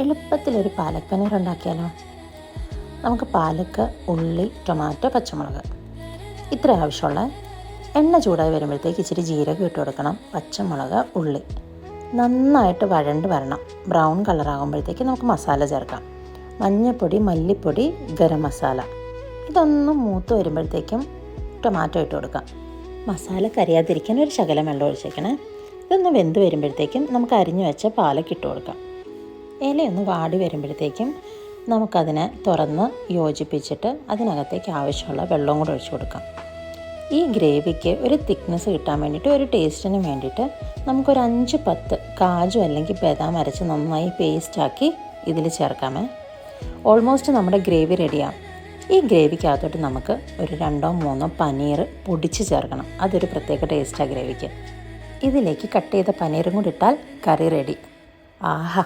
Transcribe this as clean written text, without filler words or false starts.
എളുപ്പത്തിലൊരു പാലക് പനീർ ഉണ്ടാക്കിയാലോ? നമുക്ക് പാലക്ക്, ഉള്ളി, ടൊമാറ്റോ, പച്ചമുളക് ഇത്ര ആവശ്യമുള്ള. എണ്ണ ചൂടായി വരുമ്പോഴത്തേക്ക് ഇച്ചിരി ജീരകം ഇട്ട് കൊടുക്കണം. പച്ചമുളക്, ഉള്ളി നന്നായിട്ട് വഴണ്ട് വരണം. ബ്രൗൺ കളറാകുമ്പോഴത്തേക്ക് നമുക്ക് മസാല ചേർക്കാം. മഞ്ഞൾപ്പൊടി, മല്ലിപ്പൊടി, ഗരം മസാല. ഇതൊന്നും മൂത്ത് വരുമ്പോഴത്തേക്കും ടൊമാറ്റോ ഇട്ട് കൊടുക്കാം. മസാല കരിയാതിരിക്കാൻ ഒരു ശകലം വെള്ളം ഒഴിച്ചേക്കണേ. ഇതൊന്ന് വെന്ത് വരുമ്പോഴത്തേക്കും നമുക്ക് അരിഞ്ഞു വെച്ച പാലക്ക് ഇട്ട് കൊടുക്കാം. ഇലയൊന്ന് വാടി വരുമ്പോഴത്തേക്കും നമുക്കതിനെ തുറന്ന് യോജിപ്പിച്ചിട്ട് അതിനകത്തേക്ക് ആവശ്യമുള്ള വെള്ളം കൂടെ ഒഴിച്ചു കൊടുക്കാം. ഈ ഗ്രേവിക്ക് ഒരു തിക്നെസ് കിട്ടാൻ വേണ്ടിയിട്ട്, ഒരു ടേസ്റ്റിന് വേണ്ടിയിട്ട് നമുക്കൊരു 5-10 കാജു അല്ലെങ്കിൽ ബദാം അരച്ച് നന്നായി പേസ്റ്റാക്കി ഇതിൽ ചേർക്കാമേ. ഓൾമോസ്റ്റ് നമ്മുടെ ഗ്രേവി റെഡിയാവും. ഈ ഗ്രേവിക്കകത്തോട്ട് നമുക്ക് ഒരു 2-3 പനീർ പൊടിച്ച് ചേർക്കണം. അതൊരു പ്രത്യേക ടേസ്റ്റാണ് ഗ്രേവിക്ക്. ഇതിലേക്ക് കട്ട് ചെയ്ത പനീറും കൂടി ഇട്ടാൽ കറി റെഡി. ആഹാ!